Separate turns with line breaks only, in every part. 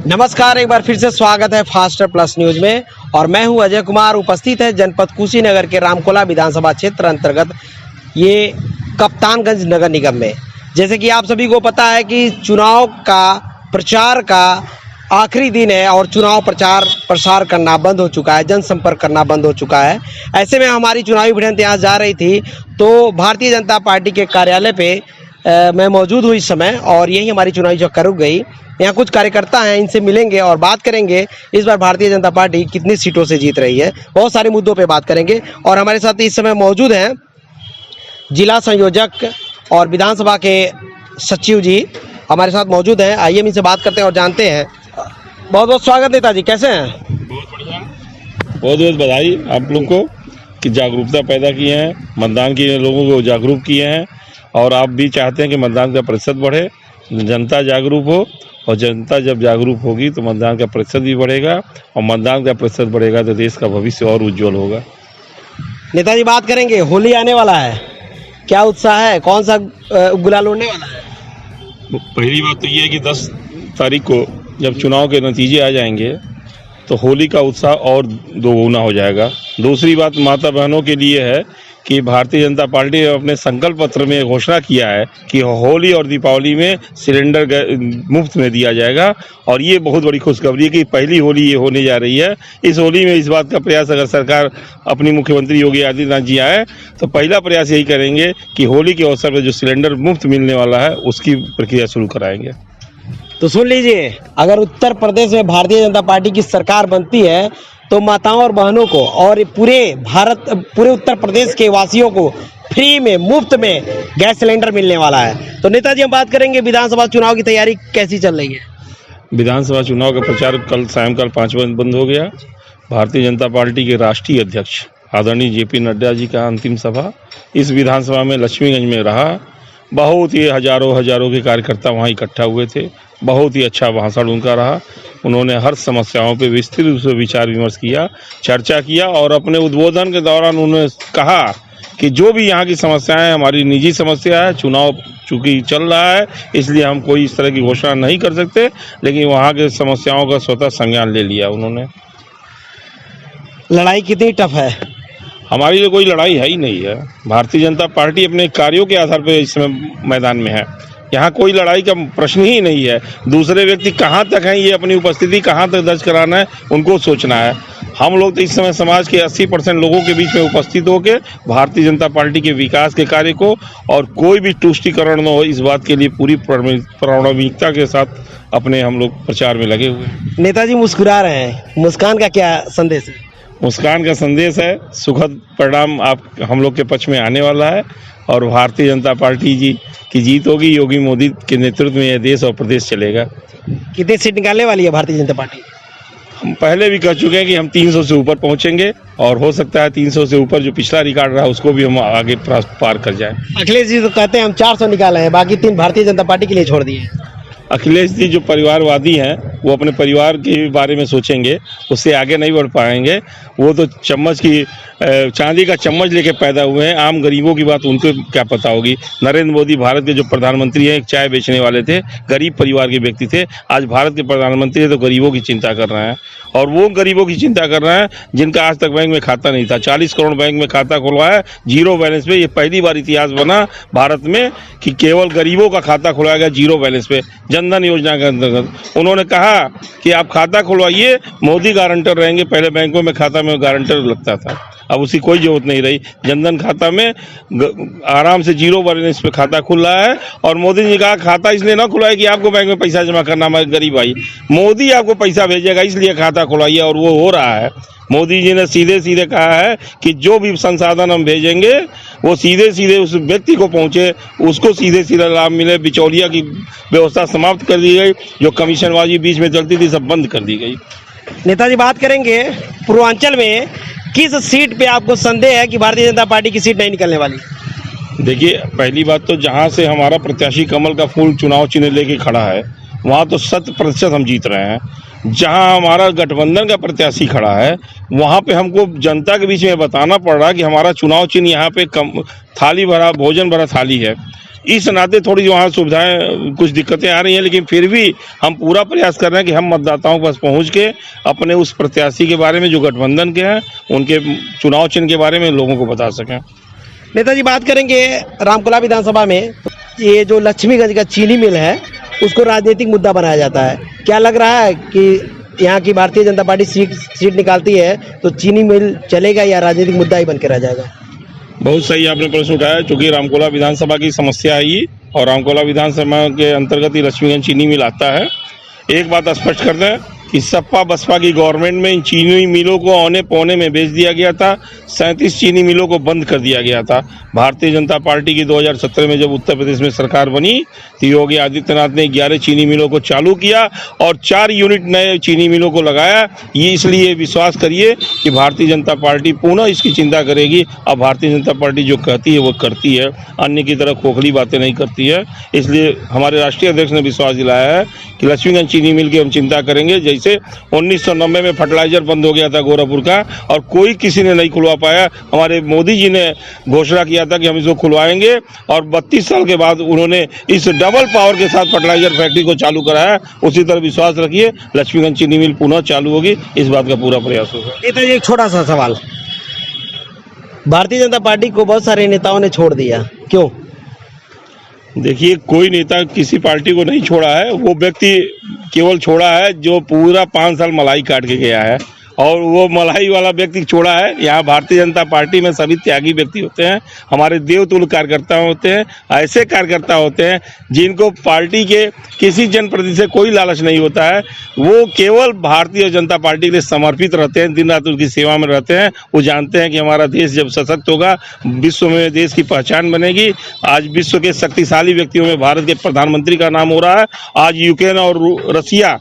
नमस्कार, एक बार फिर से स्वागत है फास्टर प्लस न्यूज में और मैं हूं अजय कुमार। उपस्थित है जनपद कुशीनगर के रामकोला विधानसभा क्षेत्र अंतर्गत ये कप्तानगंज नगर निगम में। जैसे कि आप सभी को पता है कि चुनाव का प्रचार का आखिरी दिन है और चुनाव प्रसार करना बंद हो चुका है, जनसंपर्क करना बंद हो चुका है। ऐसे में हमारी चुनावी भिड़ंत यहाँ जा रही थी तो भारतीय जनता पार्टी के कार्यालय पे मैं मौजूद हूँ इस समय और यही हमारी चुनावी चक्कर रुक गई। यहाँ कुछ कार्यकर्ता हैं, इनसे मिलेंगे और बात करेंगे इस बार भारतीय जनता पार्टी कितनी सीटों से जीत रही है। बहुत सारे मुद्दों पे बात करेंगे और हमारे साथ इस समय मौजूद हैं जिला संयोजक और विधानसभा के सचिव जी हमारे साथ मौजूद हैं। आइए हम इनसे बात करते हैं और जानते हैं। बहुत बहुत स्वागत नेताजी, कैसे हैं?
बहुत बढ़िया, बहुत बहुत बधाई आप लोग को कि जागरूकता पैदा किए हैं, मतदान के लोगों को जागरूक किए हैं और आप भी चाहते हैं कि मतदान का प्रतिशत बढ़े, जनता जागरूक हो और जनता जब जागरूक होगी तो मतदान का प्रतिशत भी बढ़ेगा और मतदान का प्रतिशत बढ़ेगा तो देश का भविष्य और उज्जवल होगा।
नेताजी बात करेंगे, होली आने वाला है, क्या उत्साह है? कौन सा गुलाल उड़ने वाला है?
पहली बात तो ये है कि 10 तारीख को जब चुनाव के नतीजे आ जाएंगे तो होली का उत्साह और दोगुना हो जाएगा। दूसरी बात माता बहनों के लिए है कि भारतीय जनता पार्टी ने अपने संकल्प पत्र में घोषणा किया है कि होली और दीपावली में सिलेंडर मुफ्त में दिया जाएगा और ये बहुत बड़ी खुशखबरी है कि पहली होली ये होने जा रही है। इस होली में इस बात का प्रयास अगर सरकार अपनी मुख्यमंत्री योगी आदित्यनाथ जी आए तो पहला प्रयास यही करेंगे कि होली के अवसर पर जो सिलेंडर मुफ्त मिलने वाला है उसकी प्रक्रिया शुरू कराएंगे।
तो सुन लीजिए, अगर उत्तर प्रदेश में भारतीय जनता पार्टी की सरकार बनती है तो माताओं और बहनों को और पूरे उत्तर प्रदेश के वासियों को फ्री में मुफ्त में गैस सिलेंडर मिलने वाला है। तो नेताजी हम बात करेंगे विधानसभा चुनाव की तैयारी कैसी चल रही है?
विधानसभा चुनाव का प्रचार कल सायंकाल 5 बजे बंद हो गया। भारतीय जनता पार्टी के राष्ट्रीय अध्यक्ष आदरणीय जेपी नड्डा जी का अंतिम सभा इस विधानसभा में लक्ष्मीगंज में रहा। बहुत ही हजारों के कार्यकर्ता वहाँ इकट्ठा हुए थे। बहुत ही अच्छा भाषण उनका रहा। उन्होंने हर समस्याओं पे विस्तृत रूप से विचार विमर्श किया, चर्चा किया और अपने उद्बोधन के दौरान उन्होंने कहा कि जो भी यहाँ की समस्याएं हमारी निजी समस्या है, चुनाव चूँकि चल रहा है इसलिए हम कोई इस तरह की घोषणा नहीं कर सकते, लेकिन वहाँ के समस्याओं का स्वतः संज्ञान ले लिया उन्होंने।
लड़ाई कितनी टफ है?
हमारी लिए कोई लड़ाई है ही नहीं है। भारतीय जनता पार्टी अपने कार्यों के आधार पर इस समय मैदान में है। यहाँ कोई लड़ाई का प्रश्न ही नहीं है। दूसरे व्यक्ति कहाँ तक हैं, ये अपनी उपस्थिति कहाँ तक दर्ज कराना है उनको सोचना है। हम लोग तो इस समय समाज के 80% लोगों के बीच में उपस्थित होकर भारतीय जनता पार्टी के विकास के कार्य को और कोई भी तुष्टिकरण न हो इस बात के लिए पूरी प्रामाणिकता के साथ अपने हम लोग प्रचार में लगे हुए हैं।
नेताजी मुस्कुरा रहे हैं, मुस्कान का क्या संदेश है?
मुस्कान का संदेश है सुखद परिणाम हम लोग के पक्ष में आने वाला है और भारतीय जनता पार्टी जी की जीत होगी। योगी मोदी के नेतृत्व में यह देश और प्रदेश चलेगा।
कितनी सीट निकालने वाली है भारतीय जनता पार्टी?
हम पहले भी कह चुके हैं कि हम 300 से ऊपर पहुंचेंगे और हो सकता है 300 से ऊपर जो पिछला रिकॉर्ड रहा उसको भी हम आगे पार कर जाएं।
अखिलेश जी तो कहते हैं हम 400 निकाले हैं, बाकी 3 भारतीय जनता पार्टी के लिए छोड़ दिए हैं।
अखिलेश जी जो परिवारवादी हैं वो अपने परिवार के बारे में सोचेंगे, उससे आगे नहीं बढ़ पाएंगे। वो तो चांदी का चम्मच लेके पैदा हुए हैं। आम गरीबों की बात उनको क्या पता होगी। नरेंद्र मोदी भारत के जो प्रधानमंत्री हैं एक चाय बेचने वाले थे, गरीब परिवार के व्यक्ति थे। आज भारत के प्रधानमंत्री है तो गरीबों की चिंता कर रहे हैं और वो गरीबों की चिंता कर रहे हैं जिनका आज तक बैंक में खाता नहीं था। 40 करोड़ बैंक में खाता खुलवाया जीरो बैलेंस पे। ये पहली बार इतिहास बना भारत में कि केवल गरीबों का खाता खुलवाया गया जीरो बैलेंस पे। जनधन योजना के अंतर्गत उन्होंने कहा कि आप खाता खुलवाइए, मोदी गारंटर रहेंगे। पहले बैंकों में खाता में गारंटर लगता था, अब उसकी कोई जरूरत नहीं रही। जनधन खाता में आराम से जीरो बैलेंस पे खाता खुल रहा है और मोदी जी ने कहा खाता इसलिए ना खुलवाए कि आपको बैंक में पैसा जमा करना हमारे गरीब भाई, मोदी आपको पैसा भेजेगा इसलिए खाता खुलवाइए और वो हो रहा है। मोदी जी ने सीधे कहा है कि जो भी संसाधन हम भेजेंगे वो सीधे उस व्यक्ति को पहुंचे, उसको सीधे लाभ मिले। बिचौलिया की व्यवस्था समाप्त कर दी गई, जो कमीशनबाजी बीच में चलती थी सब बंद कर दी गई।
नेताजी बात करेंगे पूर्वांचल में किस सीट पे आपको संदेह है कि भारतीय जनता पार्टी की सीट नहीं निकलने वाली?
देखिए, पहली बात तो जहां से हमारा प्रत्याशी कमल का फूल चुनाव चिन्ह लेके खड़ा है वहां तो 100% हम जीत रहे हैं। जहां हमारा गठबंधन का प्रत्याशी खड़ा है वहां पे हमको जनता के बीच में बताना पड़ रहा है कि हमारा चुनाव चिन्ह यहाँ पे थाली भरा भोजन भरा थाली है। इस नाते थोड़ी वहाँ सुविधाएं कुछ दिक्कतें आ रही हैं, लेकिन फिर भी हम पूरा प्रयास कर रहे हैं कि हम मतदाताओं के पास पहुँच के अपने उस प्रत्याशी के बारे में जो गठबंधन के हैं उनके चुनाव चिन्ह के बारे में लोगों को बता सकें।
नेताजी बात करेंगे रामकोला विधानसभा में ये जो लक्ष्मीगंज का चीनी मिल है उसको राजनीतिक मुद्दा बनाया जाता है। क्या लग रहा है कि यहाँ की भारतीय जनता पार्टी सीट निकालती है तो चीनी मिल चलेगा या राजनीतिक मुद्दा ही बन के रह जाएगा?
बहुत सही आपने प्रश्न उठाया, चूंकि रामकोला विधानसभा की समस्या है ये, और रामकोला विधानसभा के अंतर्गत ही लक्ष्मीगंज चीनी मिल आता है। एक बात स्पष्ट कर दें कि सपा बसपा की गवर्नमेंट में इन चीनी मिलों को औने पौने में बेच दिया गया था। 37 चीनी मिलों को बंद कर दिया गया था। भारतीय जनता पार्टी की 2017 में जब उत्तर प्रदेश में सरकार बनी तो योगी आदित्यनाथ ने 11 चीनी मिलों को चालू किया और 4 यूनिट नए चीनी मिलों को लगाया। ये इसलिए विश्वास करिए कि भारतीय जनता पार्टी पुनः इसकी चिंता करेगी। अब भारतीय जनता पार्टी जो कहती है वो करती है, अन्य की तरह खोखली बातें नहीं करती है। इसलिए हमारे राष्ट्रीय अध्यक्ष ने विश्वास दिलाया है कि लक्ष्मीगंज चीनी मिल की हम चिंता करेंगे। जैसे 1990 में फर्टिलाइजर बंद हो गया था गोरखपुर का और कोई किसी ने नहीं खुलवा पाया, हमारे मोदी जी ने घोषणा किया था कि हम इसको खुलवाएंगे और 32 साल के बाद उन्होंने इस डबल पावर के साथ फर्टिलाइजर फैक्ट्री को चालू कराया। उसी तरह विश्वास रखिए लक्ष्मीगंज चीनी मिल पुनः चालू होगी, इस बात का पूरा प्रयास होगा।
नेताजी एक छोटा सा सवाल, भारतीय जनता पार्टी को बहुत सारे नेताओं ने छोड़ दिया, क्यों?
देखिए, कोई नेता किसी पार्टी को नहीं छोड़ा है, वो व्यक्ति केवल छोड़ा है जो पूरा 5 साल मलाई काट के गया है, और वो मलाई वाला व्यक्ति छोड़ा है। यहाँ भारतीय जनता पार्टी में सभी त्यागी व्यक्ति होते हैं, हमारे देवतुल्य कार्यकर्ता होते हैं, ऐसे कार्यकर्ता होते हैं जिनको पार्टी के किसी जनप्रतिनिधि से कोई लालच नहीं होता है। वो केवल भारतीय जनता पार्टी के लिए समर्पित रहते हैं, दिन रात उनकी सेवा में रहते हैं। वो जानते हैं कि हमारा देश जब सशक्त होगा, विश्व में देश की पहचान बनेगी। आज विश्व के शक्तिशाली व्यक्तियों में भारत के प्रधानमंत्री का नाम हो रहा है। आज यूक्रेन और रसिया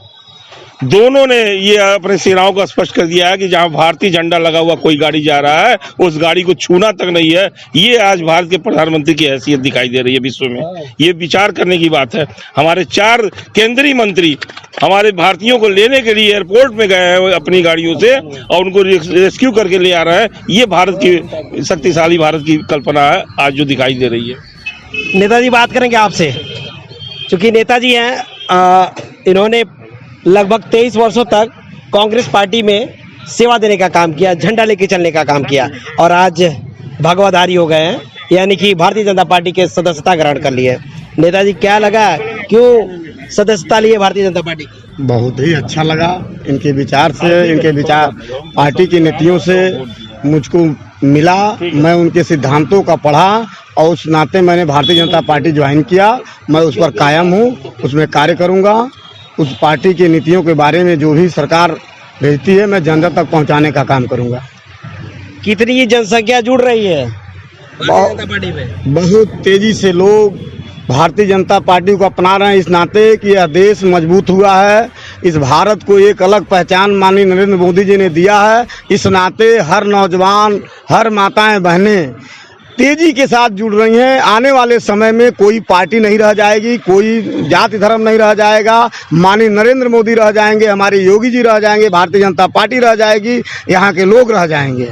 दोनों ने ये अपने सेनाओं को स्पष्ट कर दिया है कि जहां भारतीय झंडा लगा हुआ कोई गाड़ी जा रहा है उस गाड़ी को छूना तक नहीं है। ये आज भारत के प्रधानमंत्री की हैसियत दिखाई दे रही है विश्व में। ये विचार करने की बात है। हमारे 4 केंद्रीय मंत्री हमारे भारतीयों को लेने के लिए एयरपोर्ट में गए हैं अपनी गाड़ियों से और उनको रेस्क्यू करके ले आ रहे हैं। ये भारत की शक्तिशाली भारत की कल्पना है आज जो दिखाई दे रही है।
नेताजी बात करेंगे आपसे, क्योंकि नेताजी हैं, इन्होंने लगभग 23 वर्षों तक कांग्रेस पार्टी में सेवा देने का काम किया, झंडा लेके चलने का काम किया और आज भगवाधारी हो गए हैं, यानी कि भारतीय जनता पार्टी के सदस्यता ग्रहण कर लिए। नेताजी क्या लगा, क्यों सदस्यता लिए भारतीय जनता पार्टी?
बहुत ही अच्छा लगा इनके विचार से, इनके विचार पार्टी की नीतियों से मुझको मिला। मैं उनके सिद्धांतों का पढ़ा और उस नाते मैंने भारतीय जनता पार्टी ज्वाइन किया। मैं उस पर कायम हूँ, उसमें कार्य करूँगा। उस पार्टी की नीतियों के बारे में जो भी सरकार भेजती है मैं जन जन तक पहुंचाने का काम करूंगा।
कितनी जनसंख्या जुड़ रही है भारतीय जनता पार्टी में?
बहुत तेजी से लोग भारतीय जनता पार्टी को अपना रहे हैं, इस नाते कि यह देश मजबूत हुआ है। इस भारत को एक अलग पहचान माननीय नरेंद्र मोदी जी ने दिया है। इस नाते हर नौजवान, हर माताएं बहनें तेजी के साथ जुड़ रही हैं। आने वाले समय में कोई पार्टी नहीं रह जाएगी, कोई जाति धर्म नहीं रह जाएगा। माननीय नरेंद्र मोदी रह जाएंगे, हमारे योगी जी रह जाएंगे, भारतीय जनता पार्टी रह जाएगी, यहाँ के लोग रह जाएंगे।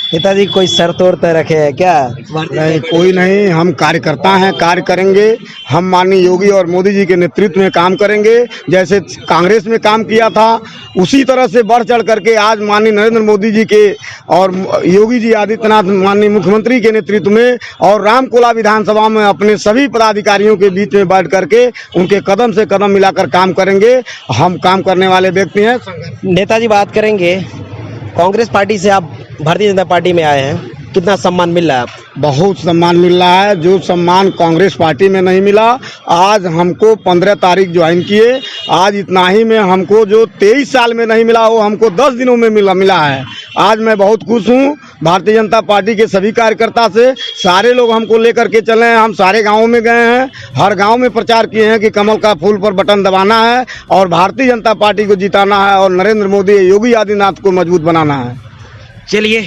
नेताजी कोई शर्त और तय रखे है क्या?
नहीं, कोई नहीं। हम कार्यकर्ता हैं, कार्य करेंगे। हम माननीय योगी और मोदी जी के नेतृत्व में काम करेंगे। जैसे कांग्रेस में काम किया था उसी तरह से बढ़ चढ़ करके आज माननीय नरेंद्र मोदी जी के और योगी जी आदित्यनाथ माननीय मुख्यमंत्री के नेतृत्व में और रामकोला विधानसभा में अपने सभी पदाधिकारियों के बीच में बैठ करके उनके कदम से कदम मिलाकर काम करेंगे। हम काम करने वाले व्यक्ति हैं।
नेताजी बात करेंगे, कांग्रेस पार्टी से आप भारतीय जनता पार्टी में आए हैं, कितना सम्मान मिल रहा है आपको?
बहुत सम्मान मिल रहा है, जो सम्मान कांग्रेस पार्टी में नहीं मिला। आज हमको 15 तारीख ज्वाइन किए, आज इतना ही में हमको जो 23 साल में नहीं मिला वो हमको 10 दिनों में मिला है। आज मैं बहुत खुश हूँ भारतीय जनता पार्टी के सभी कार्यकर्ता से। सारे लोग हमको लेकर के चले हैं, हम सारे गाँवों में गए हैं, हर गाँव में प्रचार किए हैं कि कमल का फूल पर बटन दबाना है और भारतीय जनता पार्टी को जिताना है और नरेंद्र मोदी योगी आदित्यनाथ को मजबूत बनाना है।
चलिए,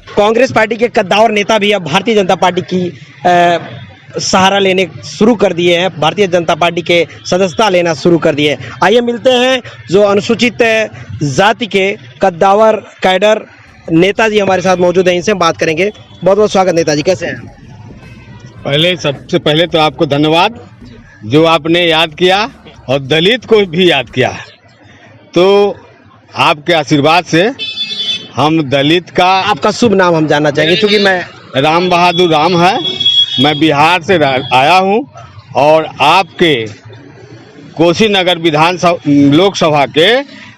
कांग्रेस पार्टी के कद्दावर नेता भी अब भारतीय जनता पार्टी की सहारा लेने शुरू कर दिए हैं, भारतीय जनता पार्टी के सदस्यता लेना शुरू कर दिए। आइए मिलते हैं जो अनुसूचित जाति के कद्दावर कैडर नेताजी हमारे साथ मौजूद हैं, इनसे हम बात करेंगे। बहुत बहुत स्वागत नेताजी, कैसे हैं?
पहले सबसे पहले तो आपको धन्यवाद जो आपने याद किया और दलित को भी याद किया। तो आपके आशीर्वाद से हम दलित का
आपका शुभ नाम हम जानना चाहेंगे, क्योंकि मैं
राम बहादुर राम है, मैं बिहार से आया हूँ और आपके कुशीनगर लोकसभा के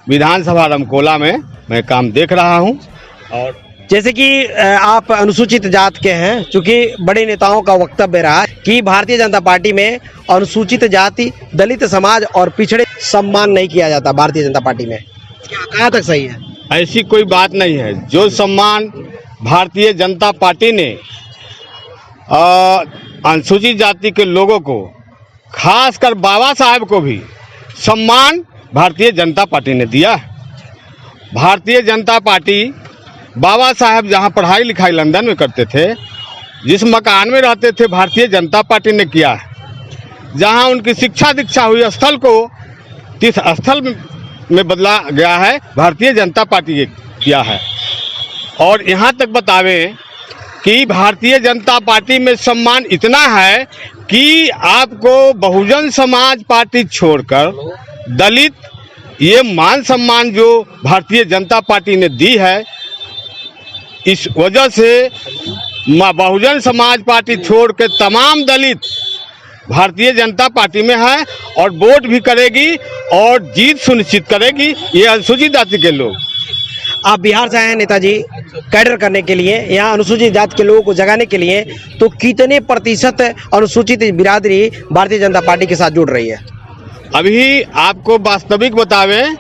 विधानसभा रामकोला में मैं काम देख रहा हूँ। और
जैसे कि आप अनुसूचित जात के हैं, चूंकि बड़े नेताओं का वक्तव्य रहा कि भारतीय जनता पार्टी में अनुसूचित जाति, दलित समाज और पिछड़े सम्मान नहीं किया जाता भारतीय जनता पार्टी में, क्या कहाँ तक सही है?
ऐसी कोई बात नहीं है। जो सम्मान भारतीय जनता पार्टी ने अनुसूचित जाति के लोगों को, खासकर बाबा साहब को भी सम्मान भारतीय जनता पार्टी ने दिया। भारतीय जनता पार्टी बाबा साहब जहां पढ़ाई लिखाई लंदन में करते थे, जिस मकान में रहते थे, भारतीय जनता पार्टी ने किया। जहां उनकी शिक्षा दीक्षा हुई स्थल को तीर्थ स्थल में बदला गया है, भारतीय जनता पार्टी ने किया है। और यहाँ तक बतावें कि भारतीय जनता पार्टी में सम्मान इतना है कि आपको बहुजन समाज पार्टी छोड़कर दलित, ये मान सम्मान जो भारतीय जनता पार्टी ने दी है, इस वजह से बहुजन समाज पार्टी छोड़ के तमाम दलित भारतीय जनता पार्टी में है और वोट भी करेगी और जीत सुनिश्चित करेगी ये अनुसूचित जाति के लोग।
आप बिहार से आए हैं नेताजी कैडर करने के लिए, यहाँ अनुसूचित जाति के लोगों को जगाने के लिए, तो कितने प्रतिशत अनुसूचित बिरादरी भारतीय जनता पार्टी के साथ जुड़ रही है?
अभी आपको वास्तविक बतावें,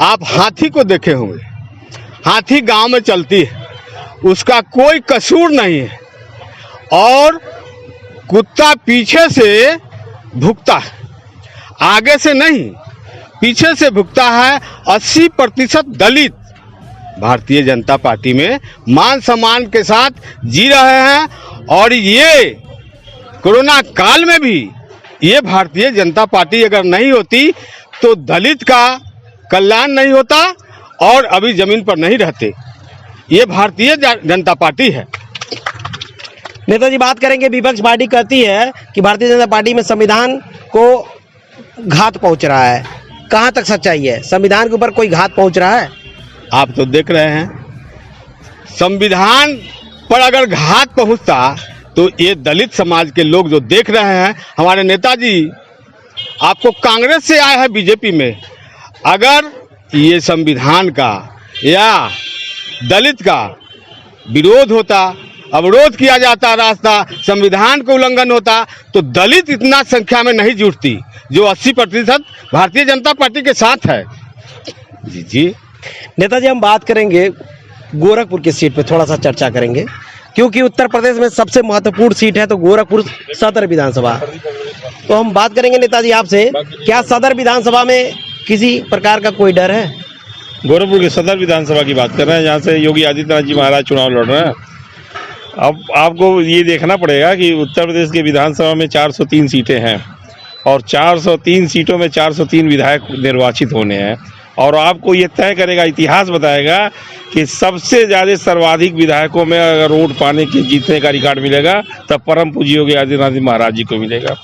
आप हाथी को देखे होंगे, हाथी गांव में चलती है, उसका कोई कसूर नहीं है और कुत्ता पीछे से भुगता है, आगे से नहीं, पीछे से भुगता है। 80% दलित भारतीय जनता पार्टी में मान सम्मान के साथ जी रहे हैं और ये कोरोना काल में भी ये भारतीय जनता पार्टी अगर नहीं होती तो दलित का कल्याण नहीं होता और अभी जमीन पर नहीं रहते। ये भारतीय जनता पार्टी है।
नेताजी बात करेंगे, विपक्ष पार्टी कहती है कि भारतीय जनता पार्टी में संविधान को घात पहुंच रहा है, कहां तक सच्चाई है? संविधान के ऊपर कोई घात पहुंच रहा है?
आप तो देख रहे हैं, संविधान पर अगर घात पहुंचता तो ये दलित समाज के लोग जो देख रहे हैं, हमारे नेताजी आपको कांग्रेस से आए हैं बीजेपी में, अगर ये संविधान का या दलित का विरोध होता, अवरोध किया जाता, रास्ता संविधान को उल्लंघन होता, तो दलित इतना संख्या में नहीं जुटती जो 80% भारतीय जनता पार्टी के साथ है। जी
नेताजी, हम बात करेंगे गोरखपुर की सीट पे, थोड़ा सा चर्चा करेंगे, क्योंकि उत्तर प्रदेश में सबसे महत्वपूर्ण सीट है तो गोरखपुर सदर विधानसभा। तो हम बात करेंगे नेताजी आपसे, क्या सदर विधानसभा में किसी प्रकार का कोई डर है?
गोरखपुर के सदर विधानसभा की बात कर रहे हैं, जहाँ से योगी आदित्यनाथ जी महाराज चुनाव लड़ रहे हैं। अब आपको ये देखना पड़ेगा कि उत्तर प्रदेश के विधानसभा में 403 सीटें हैं और 403 सीटों में 403 विधायक निर्वाचित होने हैं और आपको ये तय करेगा, इतिहास बताएगा कि सबसे ज़्यादा सर्वाधिक विधायकों में अगर वोट पाने के जीतने का रिकॉर्ड मिलेगा तब परम पूज्य योगी आदित्यनाथ महाराज जी को मिलेगा।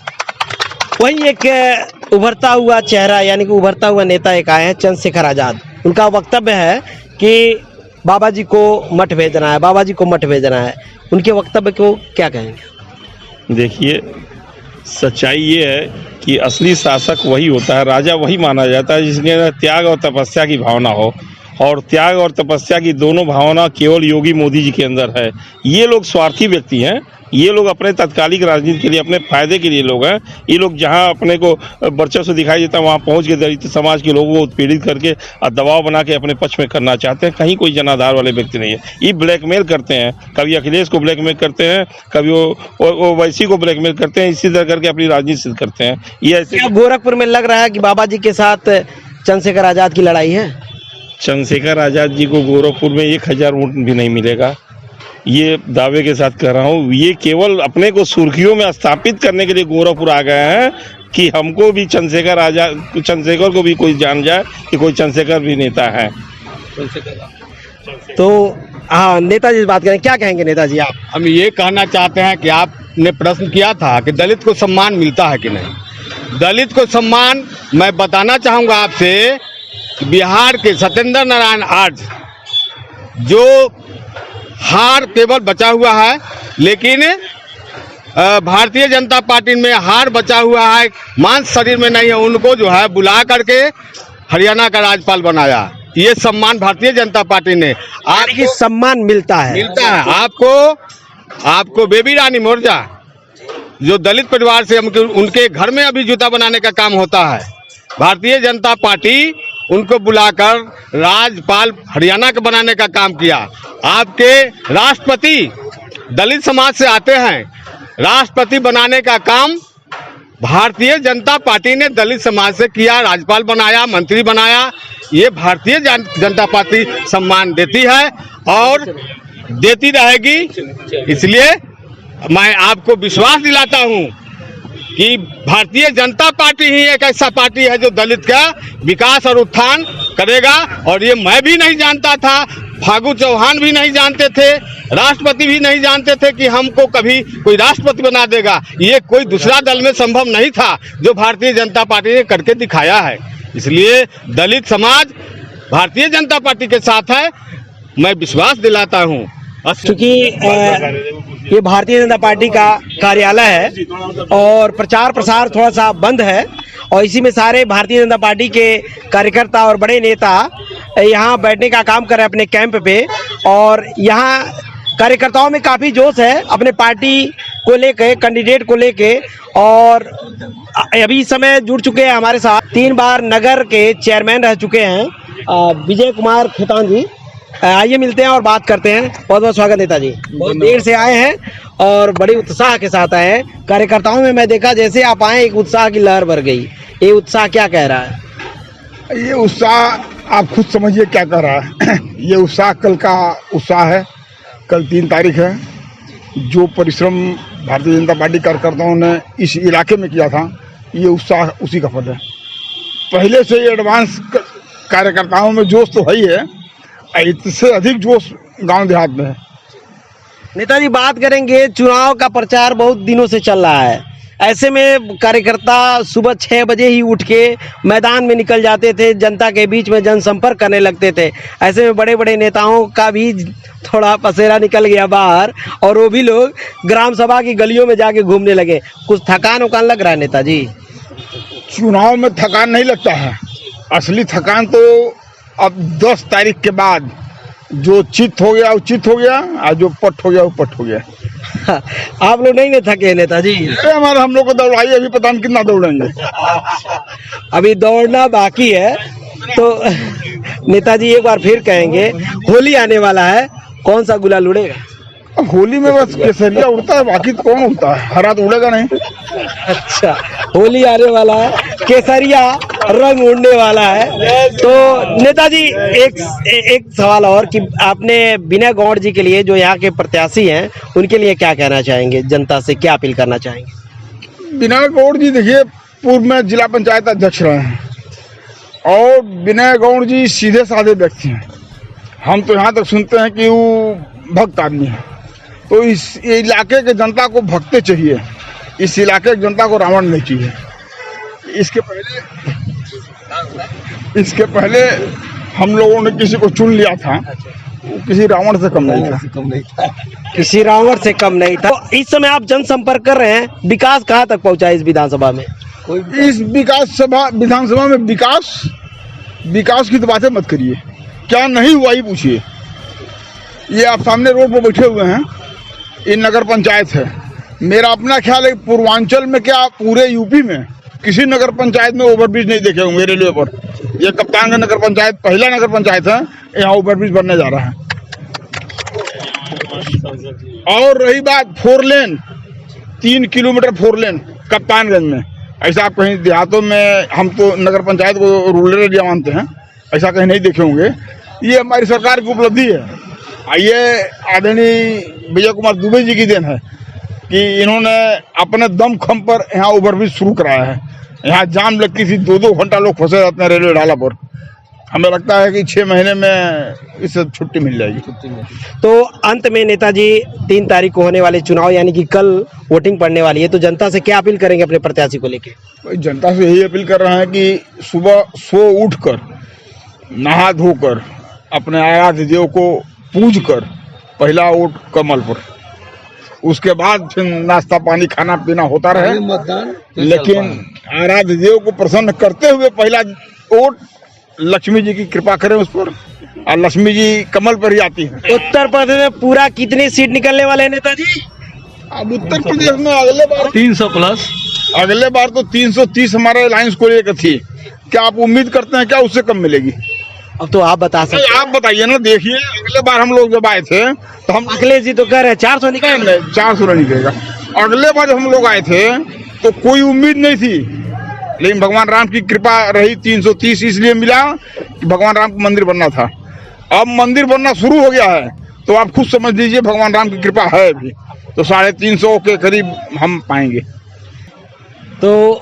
वही एक उभरता हुआ चेहरा यानी कि उभरता हुआ नेता एक आए हैं, चंद्रशेखर आज़ाद। उनका वक्तव्य है कि बाबा जी को मठ भेजना है, बाबा जी को मठ भेजना है। उनके वक्तव्य को क्या कहेंगे?
देखिए, सच्चाई ये है कि असली शासक वही होता है, राजा वही माना जाता है जिसके अंदर त्याग और तपस्या की भावना हो, और त्याग और तपस्या की दोनों भावना केवल योगी मोदी जी के अंदर है। ये लोग स्वार्थी व्यक्ति हैं, ये लोग अपने तत्कालिक राजनीति के लिए, अपने फायदे के लिए लोग हैं। ये लोग जहां अपने को वर्चस्व दिखाई देता है वहां पहुंच के दलित समाज के लोगों को उत्पीड़ित करके दबाव बना के अपने पक्ष में करना चाहते हैं। कहीं कोई जनाधार वाले व्यक्ति नहीं है। ये ब्लैकमेल करते हैं, कभी अखिलेश को ब्लैकमेल करते हैं, कभी वो वैसी को ब्लैकमेल करते हैं, इसी तरह करके अपनी राजनीति सिद्ध करते हैं। ये ऐसे
गोरखपुर में लग रहा है कि बाबा जी के साथ चंद्रशेखर आज़ाद की लड़ाई है।
चंद्रशेखर आज़ाद जी को गोरखपुर में 1000 वोट भी नहीं मिलेगा, ये दावे के साथ कह रहा हूँ। ये केवल अपने को सुर्खियों में स्थापित करने के लिए गोरखपुर आ गए हैं कि हमको भी चंद्रशेखर को भी कोई जान जाए कि कोई चंद्रशेखर भी नेता है।
तो हाँ, नेताजी से बात करें, क्या कहेंगे नेताजी आप?
हम ये कहना चाहते हैं कि आप ने प्रश्न किया था कि दलित को सम्मान मिलता है कि नहीं। दलित को सम्मान मैं बताना चाहूँगा आपसे, बिहार के सत्येंद्र नारायण आर्य जो हार केवल बचा हुआ है, लेकिन भारतीय जनता पार्टी में हार बचा हुआ है, मांस शरीर में नहीं है, उनको जो है बुला करके हरियाणा का राज्यपाल बनाया। ये सम्मान भारतीय जनता पार्टी ने
आपकी सम्मान मिलता है
आपको बेबी रानी मौर्य जो दलित परिवार से उनके घर में अभी जूता बनाने का काम होता है, भारतीय जनता पार्टी उनको बुलाकर राज्यपाल हरियाणा के बनाने का काम किया। आपके राष्ट्रपति दलित समाज से आते हैं, राष्ट्रपति बनाने का काम भारतीय जनता पार्टी ने दलित समाज से किया, राज्यपाल बनाया, मंत्री बनाया। ये भारतीय जनता पार्टी सम्मान देती है और देती रहेगी। इसलिए मैं आपको विश्वास दिलाता हूं कि भारतीय जनता पार्टी ही एक ऐसा पार्टी है जो दलित का विकास और उत्थान करेगा। और ये मैं भी नहीं जानता था, फागू चौहान भी नहीं जानते थे, राष्ट्रपति भी नहीं जानते थे कि हमको कभी कोई राष्ट्रपति बना देगा। ये कोई दूसरा दल में संभव नहीं था जो भारतीय जनता पार्टी ने करके दिखाया है। इसलिए दलित समाज भारतीय जनता पार्टी के साथ है, मैं विश्वास दिलाता हूँ।
क्योंकि ये भारतीय जनता पार्टी का कार्यालय है और प्रचार प्रसार थोड़ा सा बंद है और इसी में सारे भारतीय जनता पार्टी के कार्यकर्ता और बड़े नेता यहाँ बैठने का काम कर रहे हैं अपने कैंप पे। और यहाँ कार्यकर्ताओं में काफ़ी जोश है अपने पार्टी को लेके, कैंडिडेट को लेके। और अभी इस समय जुड़ चुके हैं हमारे साथ 3 बार नगर के चेयरमैन रह चुके हैं विजय कुमार खेतान जी। आइए मिलते हैं और बात करते हैं। बहुत बहुत स्वागत नेताजी, बहुत देर से आए हैं और बड़े उत्साह के साथ आए हैं। कार्यकर्ताओं में मैं देखा जैसे आप आए एक उत्साह की लहर भर गई। ये उत्साह क्या कह रहा है?
ये उत्साह आप खुद समझिए क्या कह रहा है। ये उत्साह कल का उत्साह है। कल 3 तारीख है। जो परिश्रम भारतीय जनता पार्टी कार्यकर्ताओं ने इस इलाके में किया था, ये उत्साह उसी का फल है। पहले से ये एडवांस कार्यकर्ताओं में जोश तो है ही है, इससे अधिक जोश गांव देहात में है।
नेताजी बात करेंगे, चुनाव का प्रचार बहुत दिनों से चल रहा है। ऐसे में कार्यकर्ता सुबह 6 बजे ही उठ के मैदान में निकल जाते थे, जनता के बीच में जनसंपर्क करने लगते थे। ऐसे में बड़े बड़े नेताओं का भी थोड़ा पसेरा निकल गया बाहर और वो भी लोग ग्राम सभा की गलियों में जाके घूमने लगे। कुछ थकान उकान लग रहा है नेताजी?
चुनाव में थकान नहीं लगता है। असली थकान तो अब 10 तारीख के बाद जो चित हो गया वो चित हो गया और जो पट हो गया वो पट हो गया।
आप लोग नहीं थके नेताजी?
हमारे हम लोग को दौड़ाइए, अभी पता नहीं कितना दौड़ेंगे।
अभी दौड़ना बाकी है। तो नेताजी एक बार फिर कहेंगे, होली आने वाला है, कौन सा गुलाल उड़ेगा?
होली में बस केसरिया उड़ता है, बाकी तो कौन उड़ता है, हरा तो उड़ेगा नहीं।
अच्छा, होली आने वाला है, केसरिया रंग उड़ने वाला है। तो नेताजी एक सवाल और कि आपने विनय गौड़ जी के लिए जो यहाँ के प्रत्याशी हैं उनके लिए क्या कहना चाहेंगे, जनता से क्या अपील करना चाहेंगे?
विनय गौड़ जी देखिए पूर्व में जिला पंचायत अध्यक्ष रहे हैं और विनय गौड़ जी सीधे साधे व्यक्ति हैं। हम तो यहाँ तक सुनते हैं कि वो भक्त आदमी है। तो इस इलाके के जनता को भक्ते चाहिए, इस इलाके की जनता को रावण नहीं चाहिए। इसके पहले हम लोगों ने किसी को चुन लिया था, वो किसी रावण से कम नहीं था।
किसी रावण से कम नहीं था। तो इस समय आप जनसंपर्क कर रहे हैं, विकास कहाँ तक पहुँचा इस विधानसभा में?
इस विधानसभा में विकास की तो बातें मत करिए, क्या नहीं हुआ ही पूछिए। ये आप सामने रोड पर बैठे हुए हैं, ये नगर पंचायत है। मेरा अपना ख्याल है पूर्वांचल में क्या पूरे यूपी में किसी नगर पंचायत में ओवरब्रिज नहीं देखे होंगे रेलवे पर। ये कप्तानगंज नगर पंचायत पहला नगर पंचायत है, यहाँ ओवरब्रिज बनने जा रहा है। और रही बात 4 लेन, 3 किलोमीटर 4 लेन कप्तानगंज में, ऐसा आप कहीं देहातों में, हम तो नगर पंचायत को रूरल एरिया मानते हैं, ऐसा कहीं नहीं देखे होंगे। ये हमारी सरकार की उपलब्धि है। ये आदरणीय विजय कुमार दुबे जी की देन है कि इन्होंने अपने दमखम पर यहाँ ओवरब्रिज शुरू कराया है। यहाँ जाम लगती थी, 2-2 घंटा लोग फंसे रहते हैं रेलवे ढाला पर। हमें लगता है कि 6 महीने में इससे छुट्टी मिल जाएगी।
तो अंत में नेताजी 3 तारीख को होने वाले चुनाव यानी कि कल वोटिंग पड़ने वाली है, तो जनता से क्या अपील करेंगे अपने प्रत्याशी को लेके?
भाई जनता से यही अपील कर रहे हैं कि सुबह सो उठकर नहा धोकर अपने आराध्य देव को पूज कर पहला वोट कमल पर, उसके बाद फिर नाश्ता पानी खाना पीना होता रहे, लेकिन आराध्य देव को प्रसन्न करते हुए पहला वोट लक्ष्मी जी की कृपा करें उस पर, और लक्ष्मी जी कमल पर ही आती है।
उत्तर प्रदेश में पूरा कितनी सीट निकलने वाले हैं नेताजी?
अब उत्तर प्रदेश में अगले बार
300 प्लस,
अगले बार तो 330 हमारे अलायंस को लेकर थी। क्या आप उम्मीद करते हैं क्या उससे कम मिलेगी?
अब तो आप बता सकते
आप बताइए ना। देखिए अगले बार हम लोग जब आए थे तो हम
अखिलेश जी तो कह रहे हैं 400 निकालेंगे।
400 नहीं निकलेगा। अगले बार जब हम लोग आए थे तो कोई उम्मीद नहीं थी, लेकिन भगवान राम की कृपा रही। 330 इसलिए मिला कि भगवान राम का मंदिर बनना था। अब मंदिर बनना शुरू हो गया है तो आप खुद समझ लीजिए भगवान राम की कृपा है अभी, तो 350 के करीब हम पाएंगे।
तो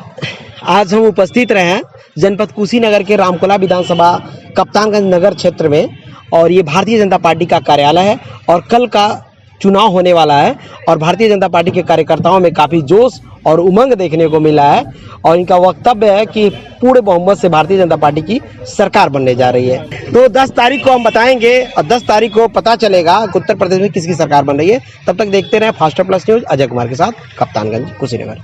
आज हम उपस्थित रहे हैं जनपद कुशीनगर के रामकोला विधानसभा कप्तानगंज नगर क्षेत्र में, और ये भारतीय जनता पार्टी का कार्यालय है और कल का चुनाव होने वाला है और भारतीय जनता पार्टी के कार्यकर्ताओं में काफ़ी जोश और उमंग देखने को मिला है और इनका वक्तव्य है कि पूरे बहुमत से भारतीय जनता पार्टी की सरकार बनने जा रही है। तो 10 तारीख को हम बताएंगे और 10 तारीख को पता चलेगा कि उत्तर प्रदेश में किसकी सरकार बन रही है। तब तक देखते रहे faster plus news. Ajay Kumar के साथ, कप्तानगंज कुशीनगर।